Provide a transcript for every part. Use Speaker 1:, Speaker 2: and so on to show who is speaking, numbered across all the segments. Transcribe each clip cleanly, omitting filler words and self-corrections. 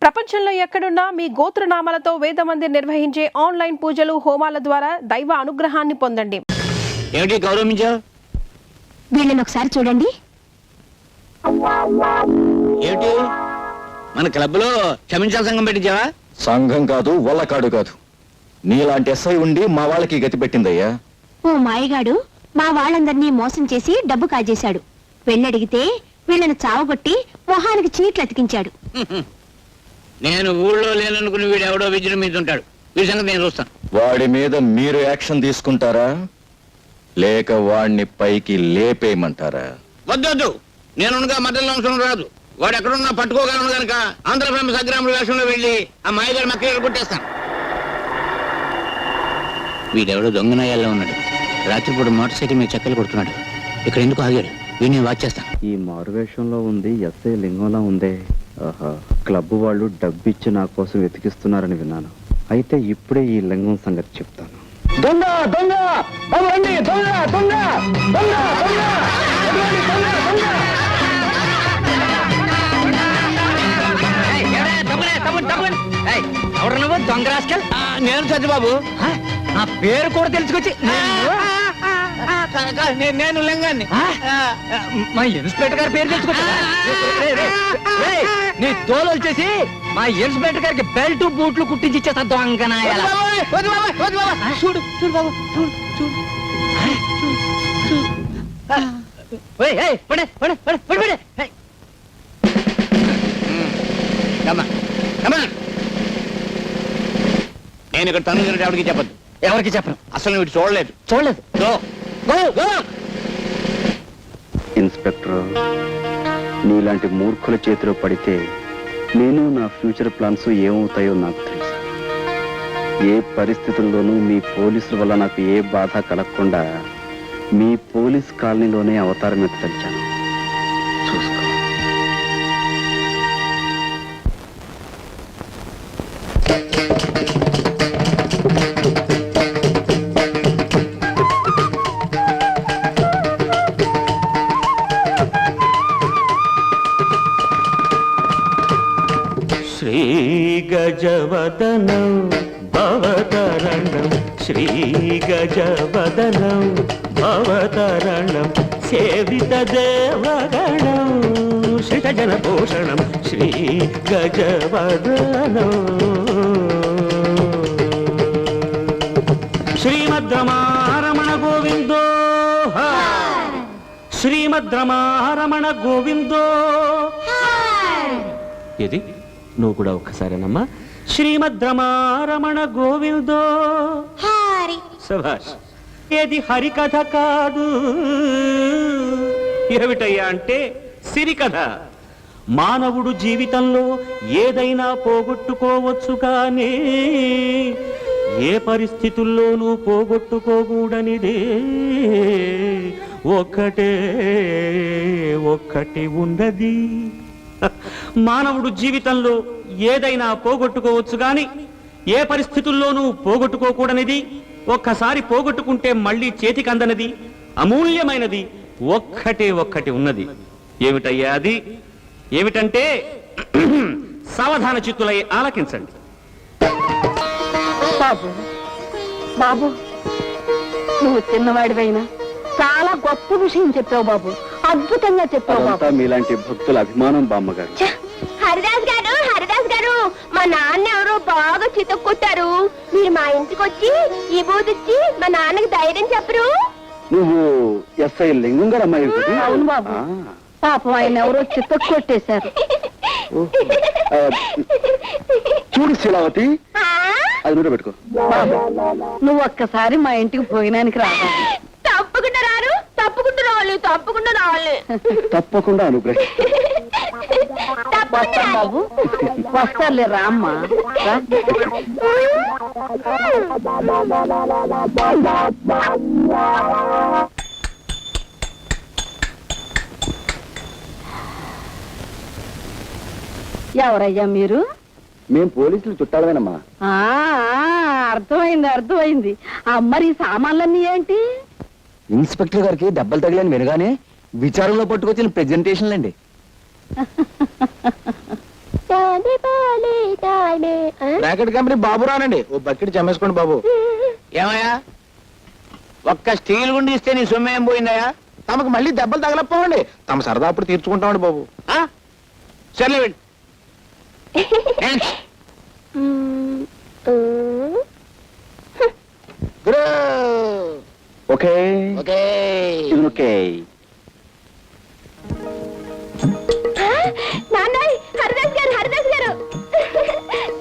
Speaker 1: ప్రపంచంలో ఎక్కడున్నా మీ గోత్రనామాలతో వేదమందిర్ నిర్వహించే ఆన్లైన్ పూజలు హోమాల ద్వారా దైవ అనుగ్రహాన్ని పొందండి.
Speaker 2: ఏమిటి గౌరవించావు?
Speaker 3: వీళ్ళని ఒకసారి చూడండి.
Speaker 2: ఏమిటి మన క్లబ్ లో క్షమించాల సంఘం పెట్టించావా?
Speaker 4: సంఘం కాదు, వల్లకాడు కాదు. నీలాంటి ఎస్ఐ ఉండి మా వాళ్ళకి గతి పెట్టిందయ్యా.
Speaker 3: ఓ మాయగాడు మా వాళ్ళందరినీ మోసం చేసి డబ్బు కాజేశాడు. వెళ్ళడిగితే వీళ్ళని చావగొట్టి మొహానికి చీట్లు అతికించాడు.
Speaker 2: నేను ఊళ్ళో లేననుకుని వీడు ఎవడో విజృంభించుంటాడు. వీడి సంగతి నేను చూస్తాను.
Speaker 4: వాడి మీద మీరు యాక్షన్ తీసుకుంటారా లేక వాడిని పైకి లేపేయమంటారా?
Speaker 2: వద్దొద్దు, నేనుగా మధ్యలో అంశం రాదు. వాడు ఎక్కడున్నా పట్టుకోగలను కనుక ఆంధ్ర ఫేమస్ అగ్రాముల వేషంలో వెళ్ళి ఆ మాయగారి మక్కలు కొట్టేస్తాను. వీడెవడో దొంగనాయాల్లో ఉన్నాడు. రాత్రిపూట మోటార్ సైకిల్ మీద చెక్కలు కొడుతున్నాడు. ఇక్కడ ఎందుకు ఆగాడు? వీడిని వాచ్ చేస్తాను.
Speaker 5: ఈ మారువేషంలో ఉంది ఎస్ఐ లింగంలా ఉందే. ఆహా, క్లబ్ వాళ్ళు డబ్బిచ్చి నా కోసం వెతికిస్తున్నారని విన్నాను. అయితే ఇప్పుడే ఈ లింగం సంగతి చెప్తాను.
Speaker 4: దొంగ దొంగ రండి, దొంగ దొంగ దొంగ దొంగ
Speaker 2: నువ్వు దొంగ రాస్కల్. నేను సత్యబాబు. నా పేరు కూడా తెలుసుకొచ్చి నేను లింగాన్ని మా ఇన్స్పెక్టర్ గారి పేరు తెలుసుకొచ్చి నీ తోలు వచ్చేసి మా ఇన్స్పెక్టర్ గారికి బెల్ట్ బూట్లు కుట్టించి ఇచ్చేస్తా. దొంగనాయాల చూడు చూడు బాబు, చూడు చూడు నేను ఇక్కడ తను ఎవరికి చెప్పద్దు. ఎవరికి చెప్పను. అసలు వీడు చూడలేదు చూడలేదు.
Speaker 5: ఇన్స్పెక్టర్, నీలాంటి మూర్ఖుల చేతిలో పడితే నేను నా ఫ్యూచర్ ప్లాన్స్ ఏమవుతాయో నాకు తెలుసు. ఏ పరిస్థితుల్లోనూ మీ పోలీసుల వల్ల నాకు ఏ బాధ కలగకుండా మీ పోలీస్ కాలనీలోనే అవతారం ఎత్తలిచాను. చూసుకో.
Speaker 6: శ్రీ గజవదనం భవతరణం, శ్రీ గజవదనం భవతరణం, సేవిత దేవగణం శ్రితజన పోషణం, శ్రీ గజవదనం. శ్రీమద్రమారమణ గోవిందో, శ్రీమద్రమారమణ గోవిందో. ఇది నువ్వు కూడా ఒక్కసారేనమ్మా. శ్రీమద్రమారమణ గోవిందో. శభాష్. ఏది హరికథ కాదు. ఏమిటయ్యా అంటే సిరికథ. మానవుడు జీవితంలో ఏదైనా పోగొట్టుకోవచ్చు కానీ ఏ పరిస్థితుల్లోనూ పోగొట్టుకోకూడనిదే ఒక్కటి ఉన్నది. మానవుడు జీవితంలో ఏదైనా పోగొట్టుకోవచ్చు గాని ఏ పరిస్థితుల్లోనూ పోగొట్టుకోకూడనిది, ఒక్కసారి పోగొట్టుకుంటే మళ్ళీ చేతికి అందనిది, అమూల్యమైనది ఒక్కటి ఉన్నది. ఏమిటయ్యా అది? ఏమిటంటే సావధాన చిత్తులై ఆలకించండి.
Speaker 7: బాబు బాబు, నువ్వు చిన్నవాడివైనా చాలా గొప్ప విషయం చెప్పావు బాబు. అద్భుతంగా చెప్పావు బాబు.
Speaker 5: మీలాంటి భక్తుల అభిమానం బామ్మగారు.
Speaker 3: హరిదాస్ గారు మా నాన్న ఎవరో బాగా చితక్కొట్టారు. మీరు మా ఇంటికి వచ్చి ఈ బూదిచ్చి మా నాన్నకి ధైర్యం చెప్పరు?
Speaker 5: నువ్వు ఎస్ఐ లింగం గారు అమ్మాయి?
Speaker 7: అవును బాబు, పాపం ఆయన ఎవరో చితక్కొట్టేశారు.
Speaker 5: చూడు శీలావతి, అది నూనె పెట్టుకో.
Speaker 7: బాబు, నువ్వు ఒక్కసారి మా ఇంటికి భోజనానికి రావాలి.
Speaker 3: తప్పకుండా రారు? తప్పకుండా రావాలి.
Speaker 5: తప్పకుండా అనుగ్రహం.
Speaker 7: వస్తాం బాబు, వస్తారులే. రామ్మా రా. ఎవరయ్యా మీరు?
Speaker 5: మేము పోలీసులు చుట్టాలమేనమ్మా.
Speaker 7: అర్థమైంది. మరి సామాన్లన్నీ ఏంటి?
Speaker 4: ఇన్స్పెక్టర్ గారికి దెబ్బలు తగిలని వినగానే విచారంలో పట్టుకొచ్చిన ప్రెజెంటేషన్లండి.
Speaker 3: పాలే
Speaker 8: బ్రాకెట్ కంపెనీ బాబు రానండి. ఓ బకెట్ జమ్మేసుకోండి బాబు.
Speaker 2: ఏమయ్యా ఒక్క స్టీల్ గుండి ఇస్తే నీ సొమ్ము ఏం పోయిందయ్యా?
Speaker 8: తమకు మళ్ళీ దెబ్బలు తగలపోవండి. తమ సరదా అప్పుడు తీర్చుకుంటామండి బాబు.
Speaker 2: సర్లే వెళ్ళు.
Speaker 5: Okay
Speaker 8: okay.
Speaker 5: ఇది ఓకే.
Speaker 3: నాన్న హరిదాస్ గారు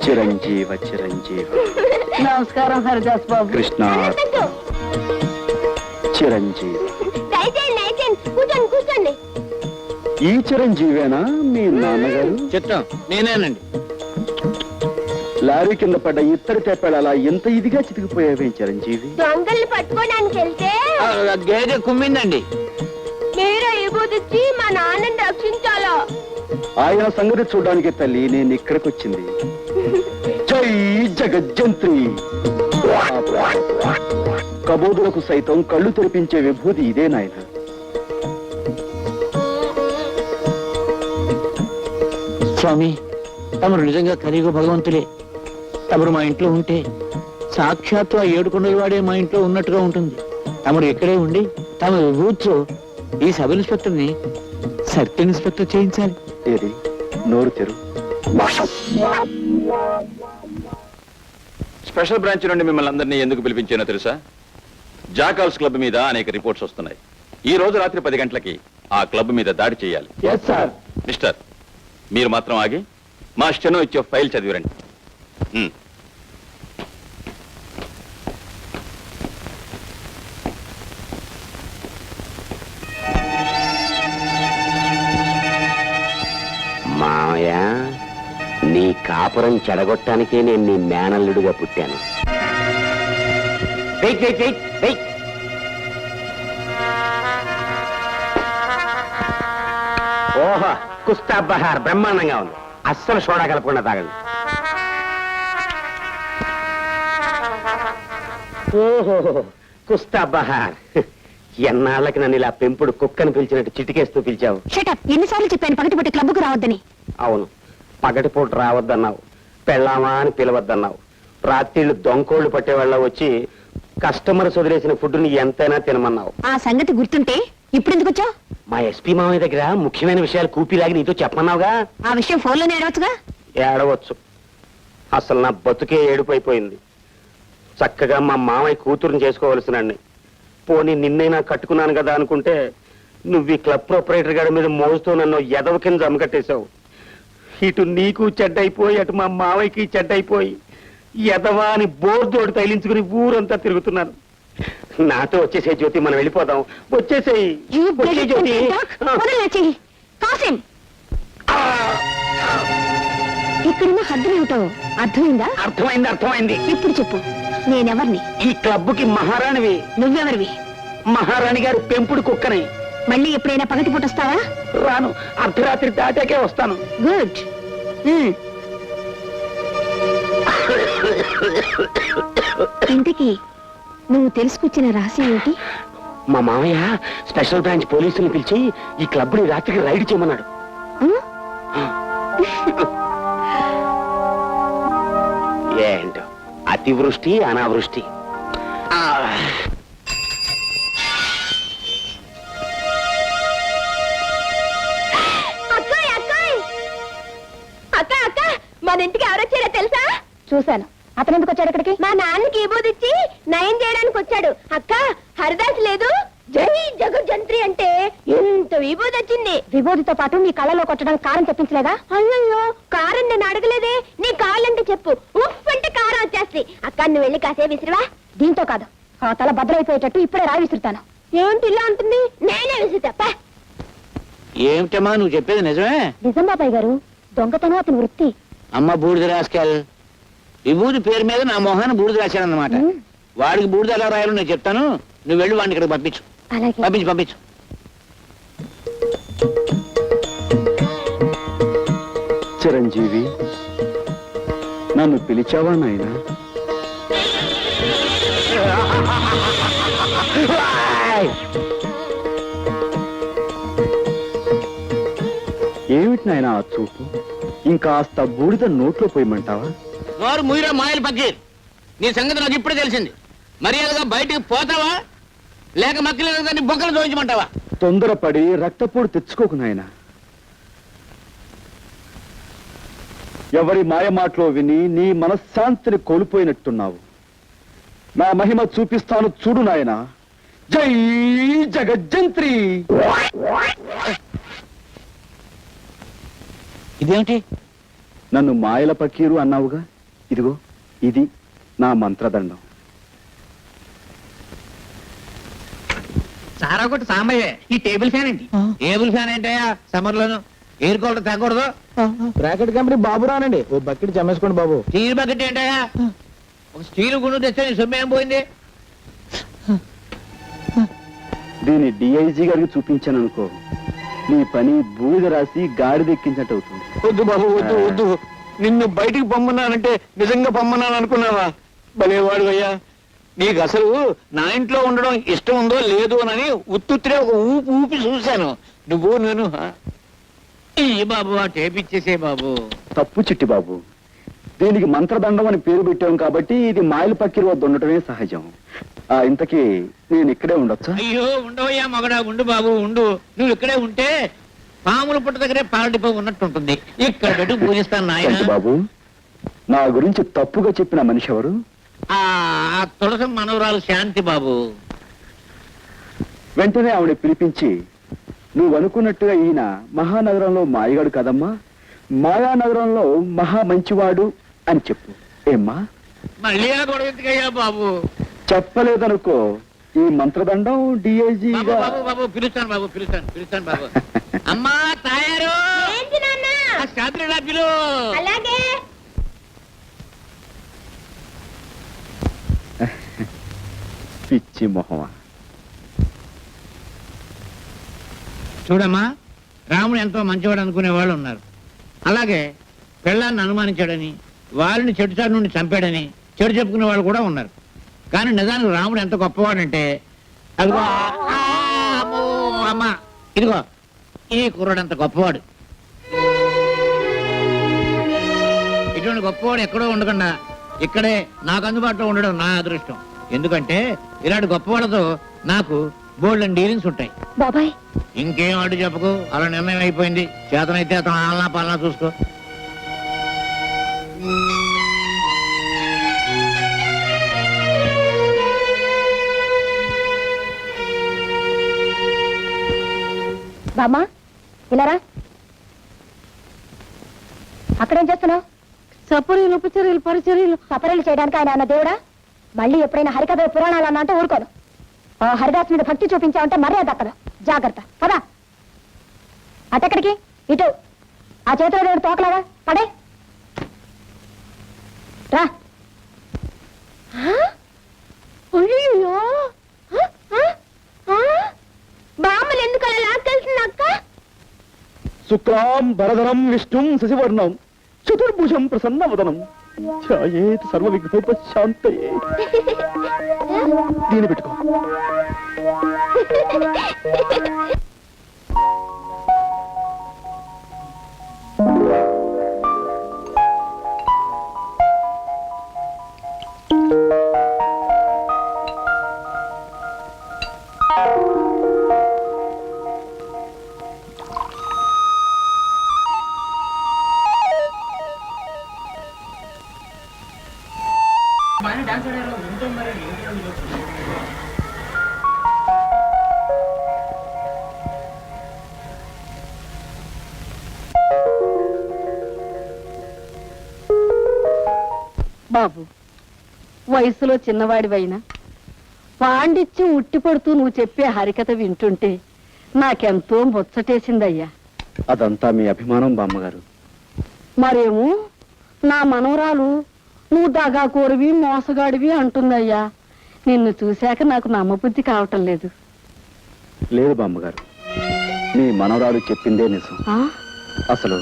Speaker 5: చిరంజీవ చిరంజీవ.
Speaker 7: నమస్కారం హరిదాస్ బాబు.
Speaker 5: కృష్ణ చిరంజీవి.
Speaker 3: దయచేయండి కూర్చోండి.
Speaker 5: ఈ చిరంజీవేనా మీ నాన్నగారు?
Speaker 2: చిత్తం నేనేనండి.
Speaker 5: లారీ కింద పడ్డ ఇత్తడి తెప్పాడు అలా ఎంత ఇదిగా చితికిపోయావే చిరంజీవి?
Speaker 3: దొంగల్ని పట్టుకోవడానికి వెళ్తే
Speaker 2: గేదె కుమ్మిందండి.
Speaker 3: మీరు ఈ బూదిచ్చి మా నాన్నని రక్షించాలా?
Speaker 5: ఆయన సంగతి చూడడానికి తల్లి నేను ఇక్కడికి వచ్చింది. జై జగజ్జంత్రి. కబోదులకు సైతం కళ్ళు తెరిపించే విభూతి ఇదే నాయన.
Speaker 2: స్వామి తమరు నిజంగా కలియుగ భగవంతులే. తమరు మా ఇంట్లో ఉంటే సాక్షాత్తు ఆ ఏడుకొండల వాడే మా ఇంట్లో ఉన్నట్టుగా ఉంటుంది. తమరు ఇక్కడే ఉండి తమ విభూతితో ఈ సబ్ ఇన్స్పెక్టర్ని సర్కిల్ ఇన్స్పెక్టర్ చేయించాలి.
Speaker 5: ఏది నోరు తెరు.
Speaker 4: స్పెషల్ బ్రాంచ్ నుండి మిమ్మల్ని అందరినీ ఎందుకు పిలిపించానో తెలుసా? జాకాల్స్ క్లబ్ మీద అనేక రిపోర్ట్స్ వస్తున్నాయి. ఈ రోజు రాత్రి 10 గంటలకి ఆ క్లబ్ మీద దాడి చేయాలి. మిస్టర్, మీరు మాత్రం ఆగి మా స్టెనో ఇచ్చే ఫైల్ చదివిరండి.
Speaker 9: మావయ్య, నీ కాపురం చెడగొట్టానికే నేను నీ మేనల్లుడిగా పుట్టాను. Wait wait wait wait. ఓహో, కుస్తా బహార్ బ్రహ్మాండంగా ఉంది. అస్సలు సోడా కలపకుండా తాగండి. ఓహో, కుస్తా బహార్. ఎన్నాళ్ళకి నన్ను ఇలా పెంపుడు కుక్కను పిలిచినట్టు చిటికేస్తూ పిలిచావు.
Speaker 7: షటప్. ఎన్నిసార్లు చెప్పాను పగటిపూట క్లబ్కు రావద్దని?
Speaker 9: అవును, పగటిపూట రావద్దన్నావు, పెళ్ళామా అని పిలవద్దన్నావు. రాత్రిళ్ళు దొంకోళ్లు పట్టేవాళ్ళ వచ్చి కస్టమర్స్ వదిలేసిన ఫుడ్ని ఎంతైనా తినమన్నావు.
Speaker 7: ఆ సంగతి గుర్తుంటే ఇప్పుడు ఎందుకు వచ్చావు?
Speaker 9: మా ఎస్పీ మామయ్య దగ్గర ముఖ్యమైన విషయాలు కూపీలాగి నీతో చెప్పమన్నావుగా.
Speaker 7: ఆ విషయం ఫోన్లోనే ఏడవచ్చుగా.
Speaker 9: ఏడవచ్చు. అసలు నా బతుకే ఏడుపైపోయింది. చక్కగా మా మామయ్య కూతురుని చేసుకోవలసినండి. పోనీ నిన్నైనా కట్టుకున్నాను కదా అనుకుంటే నువ్వు ఈ క్లబ్ ప్రొపరేటర్ గారి మీద మోజుతో నన్ను ఎదవ కింద జమకట్టేశావు. ఇటు నీకు చెడ్డైపోయి అటు మా మావయ్యకి చెడ్డైపోయి ఎదవా అని బోర్దోడు తైలించుకుని ఊరంతా తిరుగుతున్నాను. నాతో వచ్చేసే జ్యోతి, మనం వెళ్ళిపోదాం. వచ్చేసేయి
Speaker 7: జ్యోతి. కాసిం, ఇక్కడున్న హద్దులేమిటో అర్థమైందా?
Speaker 9: అర్థమైంది అర్థమైంది.
Speaker 7: ఇప్పుడు చెప్పు, నేనెవర్ని?
Speaker 9: ఈ క్లబ్కి మహారాణివి.
Speaker 7: నువ్వెవరివి?
Speaker 9: మహారాణి గారి పెంపుడు కుక్కని.
Speaker 7: మళ్ళీ ఎప్పుడైనా పగటిపూట వస్తావా?
Speaker 9: రాను, అర్ధరాత్రి దాటాకే వస్తాను.
Speaker 7: గుడ్. ఇంతకీ నువ్వు తెలుసుకొచ్చిన రహస్యం ఏంటి?
Speaker 9: మా మామయ్య స్పెషల్ బ్రాంచ్ పోలీసుల్ని పిలిచి ఈ క్లబ్ ని రాత్రికి రైడ్ చేయమన్నాడు. ఏంటో అతివృష్టి అనావృష్టి.
Speaker 3: అక్క మన ఇంటికి ఎవరొచ్చారో తెలుసా?
Speaker 7: చూశాను. అతను ఎందుకు వచ్చాడు ఇక్కడికి?
Speaker 3: మా నాన్నకి ఈ బూదిచ్చి నయం చేయడానికి వచ్చాడు. అక్క, హరిదాస్ లేదు జై జగజ్జంత్రి అంటే ఎంత విభూది వచ్చింది.
Speaker 7: విభూతితో పాటు నీ కళ్ళలో కొట్టడానికి కారం తెప్పించలేదా?
Speaker 3: అయ్యో, కారం నేను అడగలేదే. నీ కావాలంటే చెప్పు, ఉఫ్ అంటే కారం వచ్చేస్తుంది. అక్క, నువ్వు వెళ్ళి కాసే విసిరివా.
Speaker 7: దీంతో కాదు, ఆ తల భద్రైపోయేటట్టు ఇప్పుడే రాయి విసురుతాను.
Speaker 3: ఏంటి ఇలా ఉంటుంది? నేనే విసురుతా.
Speaker 2: ఏమిటమ్మా నువ్వు చెప్పేది నిజమే?
Speaker 7: నిజం బాబాయ్ గారు, దొంగతనం అతని వృత్తి.
Speaker 2: అమ్మ బూడిద రాసుకెళ్ళ విభూతి పేరు మీద నా మొహాన్ని బూడిద రాశానన్నమాట. వాడికి బూడిద ఎలా రాయాలో నేను చెప్తాను. నువ్వు వెళ్ళి వాడిని ఇక్కడికి పంపించు.
Speaker 7: అలాగే.
Speaker 2: పంపించు పంపించు.
Speaker 5: చిరంజీవి, నన్ను పిలిచావా నాయనా? ఏమిటి నాయనా ఆ చూపు? ఇంకాస్త బూడిద నోట్లో పోయమంటావా?
Speaker 2: నోరు ముయిరా మాయలు పక్కీర్. నీ సంగతి నాకు ఇప్పుడే తెలిసింది. మర్యాదగా బయటికి పోతావా లేక మక్కలేదని బొక్కలు దోయించమంటావా?
Speaker 5: తొందరపడి రక్తపోటు తెచ్చుకోకు నాయన. ఎవరి మాయ మాటలో విని నీ మనశ్శాంతిని కోల్పోయినట్టున్నావు. నా మహిమ చూపిస్తాను చూడు నాయన. జై జగజ్జంత్రి.
Speaker 2: ఇదేమిటి?
Speaker 5: నన్ను మాయల పకీరు అన్నావుగా, ఇదిగో ఇది నా మంత్రదండం.
Speaker 2: సారా కొట్టు సాంబయ్యే. ఈ టేబుల్ ఫ్యాన్ ఏంటి? టేబుల్ ఫ్యాన్ ఏంటయ్యా? సమ్మర్ లోను ఎయిర్ కూలర్ తగ్గకూడదు.
Speaker 8: బ్రాకెట్ కంపెనీ బాబు రానండి, ఓ బకెట్ జమ్మేసుకోండి బాబు.
Speaker 2: స్టీల్ బకెట్ ఏంటయ్యా? ఒక స్టీల్ గుండు తెస్తే నీ సొమ్ము ఏం పోయింది?
Speaker 5: దీన్ని డిఐజీ గారికి చూపించాను అనుకో, నీ పని బూడిద రాసి గాడిదెక్కించినట్టు అవుతుంది.
Speaker 2: వద్దు బాబు, వద్దు వద్దు. నిన్ను బయటికి పొమ్మన్నానంటే నిజంగా పొమ్మన్నాను అనుకున్నావా? భలేవాడు అయ్యా. నీకు అసలు నా ఇంట్లో ఉండడం ఇష్టం ఉందో లేదో అని ఉత్తుత్తిరే ఒక ఊపి ఊపి చూశాను. నువ్వు నేను ఈ బాబు ఆ టేప్ ఇచ్చేసే బాబు.
Speaker 5: తప్పు చిట్టి బాబు, దీనికి మంత్రదండం అని పేరు పెట్టాం కాబట్టి ఇది మాయల పక్కిరి వద్ద ఉండటమే సహజం. ఇంతకీ నేను ఇక్కడే ఉండొచ్చా?
Speaker 2: అయ్యో ఉండవయ్యా మగడా, ఉండు బాబు ఉండు. నువ్వు ఇక్కడే ఉంటే పాముల పుట్ట దగ్గరే పాలడిపో ఉన్నట్టుంటుంది. ఇక్కడ పెట్టి పూజిస్తాను నాయన.
Speaker 5: బాబు, నా గురించి తప్పుగా చెప్పిన మనిషి ఎవరు?
Speaker 2: ఆ తులసి మనవరాలు శాంతి బాబు.
Speaker 5: వెంటనే ఆవిడ పిలిపించి, నువ్వు అనుకున్నట్టుగా ఈయన మహానగరంలో మాయగాడు కదమ్మా, మాయానగరంలో మహా మంచివాడు అని చెప్పు. ఏమ్మా?
Speaker 2: మళ్ళీ ఆ గొడవ ఎందుకయ్యా బాబు?
Speaker 5: చెప్పలేదనుకో, ఈ మంత్రదండం డిఐజీగా.
Speaker 2: బాబు బాబు పిలుస్తాను బాబు, పిలుస్తాను బాబు. అమ్మా తాయారు,
Speaker 3: ఏంటి నాన్న?
Speaker 2: శాంతిలా పిలు.
Speaker 3: అలాగే.
Speaker 5: పిచ్చి మొహమా.
Speaker 2: చూడమ్మా, రాముడు ఎంతో మంచివాడు అనుకునే వాళ్ళు ఉన్నారు. అలాగే పెళ్ళాన్ని అనుమానించాడని, వాళ్ళని చెడుచారు నుండి చంపాడని చెడు చెప్పుకునే వాళ్ళు కూడా ఉన్నారు. కానీ నిజానికి రాముడు ఎంత గొప్పవాడంటే, అదిగో అమ్మో అమ్మ, ఇదిగో ఈ కుర్రాడు అంత గొప్పవాడు. ఇటువంటి గొప్పవాడు ఎక్కడో ఉండకుండా ఇక్కడే నాకు అందుబాటులో ఉండడం నా అదృష్టం. ఎందుకంటే ఇలాంటి గొప్పవాళ్ళతో నాకు బోల్డెన్ డీలింగ్స్ ఉంటాయి.
Speaker 3: బాబాయ్,
Speaker 2: ఇంకేం అడ్డు చెప్పకు. అలా నిర్ణయం అయిపోయింది. చేతనైతే అతను ఆలనా పాలనా చూసుకో.
Speaker 3: బామ్మా ఇలారా. అక్కడేం చేస్తున్నావు?
Speaker 7: సపరీలు ఉపచర్యలు పరిచర్యలు.
Speaker 3: సపరీలు చేయడానికి ఆయన అన్న దేవుడా? మళ్ళీ ఎప్పుడైనా హరికథ పురాణాలు అన్నా అంటే ఊరుకోను. ఆ హరిదాస్ మీద భక్తి చూపించావంటే మర్యాద దక్కదు. జాగ్రత్త పదా. అటెక్కడికి? ఇటు. ఆ చేతిలో దేవుడు తోకలాగా పడే రా. అయ్యో, బామ్మలు ఎందుకు అలా లాక్కెళ్తుంది అక్క?
Speaker 5: శుక్లాం భరధరం విష్ణుం శశివర్ణం చతుర్భుజం ప్రసన్నవదనం ఛాయేత్ సర్వ విఘ్నోపశాంతయే. దీన్ని పెట్టుకో.
Speaker 7: బాబు, వయసులో చిన్నవాడివైనా పాండిత్యం ఉట్టిపడుతూ నువ్వు చెప్పే హరికథ వింటుంటే నాకెంతో ముచ్చటేసిందయ్యా.
Speaker 5: అదంతా మీ అభిమానం బామ్మగారు.
Speaker 7: మరేమో నా మనవరాలు నువ్వు దగాకోరివి మోసగాడివి అంటుందయ్యా. నిన్ను చూశాక నాకు నమ్మబుద్ధి కావటం లేదు.
Speaker 5: లేదు బామ్మగారు, మీ మనవరాలు చెప్పిందే నిజం.
Speaker 7: ఆ?
Speaker 5: అసలు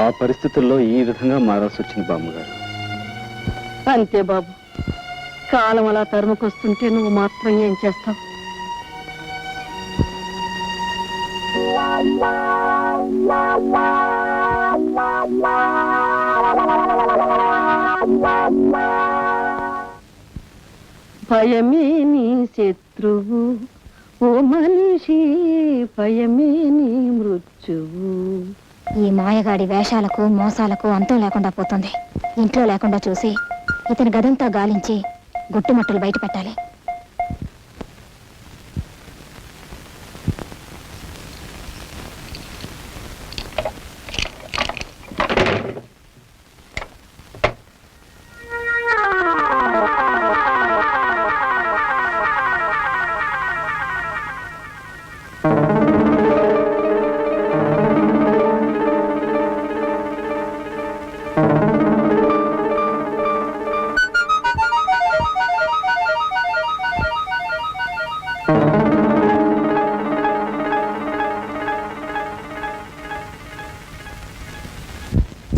Speaker 5: ఆ పరిస్థితుల్లో ఈ విధంగా మారాల్సి వచ్చింది బామ్మగారు.
Speaker 7: అంతే బాబు, కాలం అలా తరుముకొస్తుంటే నువ్వు మాత్రం ఏం చేస్తావు? భయమే నీ శత్రువు ఓ మనిషి, భయమే నీ మృత్యువు.
Speaker 3: ఈ మాయగాడి వేషాలకు మోసాలకు అంతం లేకుండా పోతుంది. ఇంట్లో లేకుండా చూసి ఇతని గదంతా గాలించి గుట్టుమట్టులు బయట పెట్టాలి.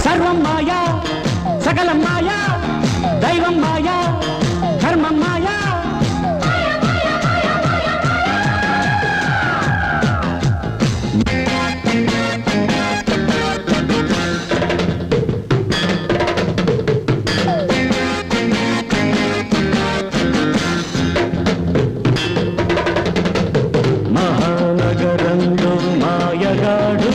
Speaker 6: సర్వం మాయా, సకలం మాయా, దైవం మాయా, ధర్మం మాయా. మహానగరంలో మాయగాడు,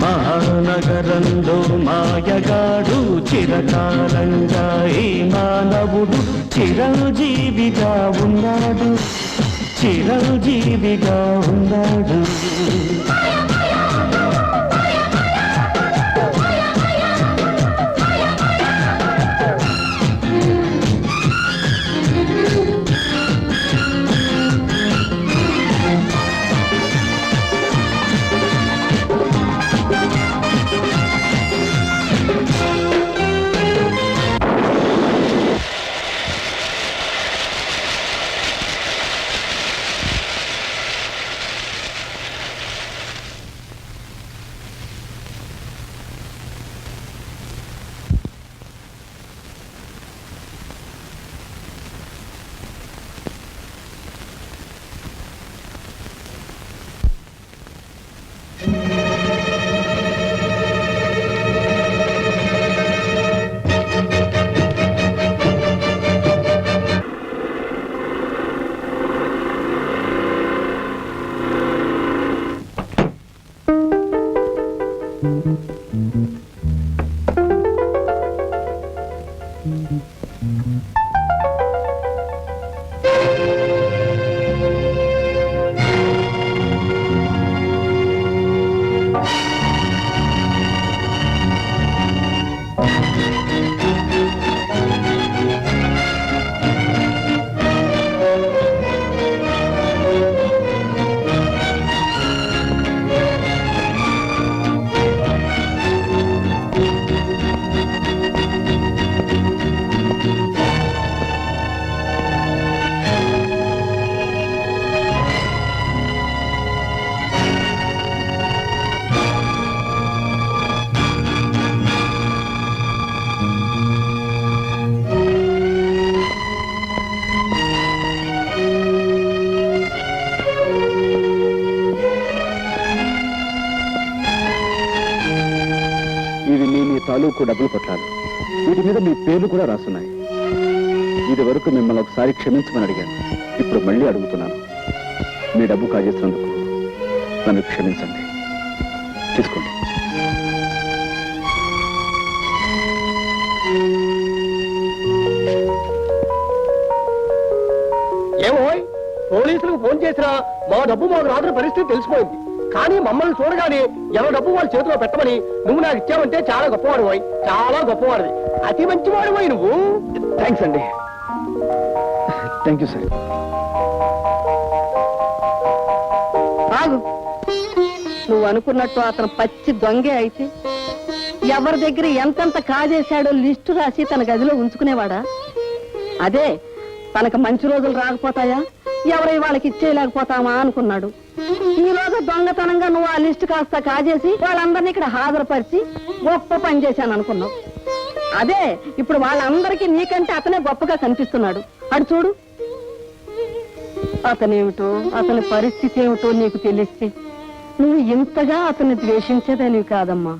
Speaker 6: మహానగరంలో మాయగాడు, చిరకాలంగా ఈ మానవుడు చిరంజీవిగా ఉన్నాడు, చిరంజీవిగా ఉన్నాడు.
Speaker 5: ఇవి మీ తాలూకు డబ్బులు కొట్టాలి. వీటి మీద మీ పేర్లు కూడా రాస్తున్నాయి. ఇది వరకు మిమ్మల్ని ఒకసారి క్షమించమని అడిగాను, ఇప్పుడు మళ్ళీ అడుగుతున్నాను. మీ డబ్బు కాజేసినందుకు నన్ను క్షమించండి. తీసుకోండి.
Speaker 8: ఏమో పోలీసులకు ఫోన్ చేసినా మా డబ్బు మాకు రాత్రి పరిస్థితి తెలిసిపోయింది. కానీ మమ్మల్ని చూడగానే ఎవరి డబ్బు వాళ్ళ చేతిలో పెట్టమని నువ్వు నాకు ఇచ్చావంటే చాలా గొప్పవాడు పోయి, చాలా గొప్పవాడివి, అతి మంచివాడు పోయి నువ్వు.
Speaker 5: థ్యాంక్స్ అండి. Thank you sir.
Speaker 7: ఆగు, నువ్వు అనుకున్నట్టు అతను పచ్చి దొంగే అయితే ఎవరి దగ్గర ఎంతెంత కాజేశాడో లిస్టు రాసి తన గదిలో ఉంచుకునేవాడా? అదే తనకు మంచి రోజులు రాకపోతాయా, ఎవరై వాళ్ళకి ఇచ్చేయలేకపోతామా అనుకున్నాడు. ఈ రోజు దొంగతనంగా నువ్వు ఆ లిస్టు కాస్త కాజేసి వాళ్ళందరినీ ఇక్కడ హాజరుపరిచి గొప్ప పని చేశాను అనుకున్నావు. అదే ఇప్పుడు వాళ్ళందరికీ నీకంటే అతనే గొప్పగా కనిపిస్తున్నాడు. అడు చూడు. అతనేమిటో అతని పరిస్థితి ఏమిటో నీకు తెలిస్తే నువ్వు ఇంతగా అతన్ని ద్వేషించేదానివి కాదమ్మా.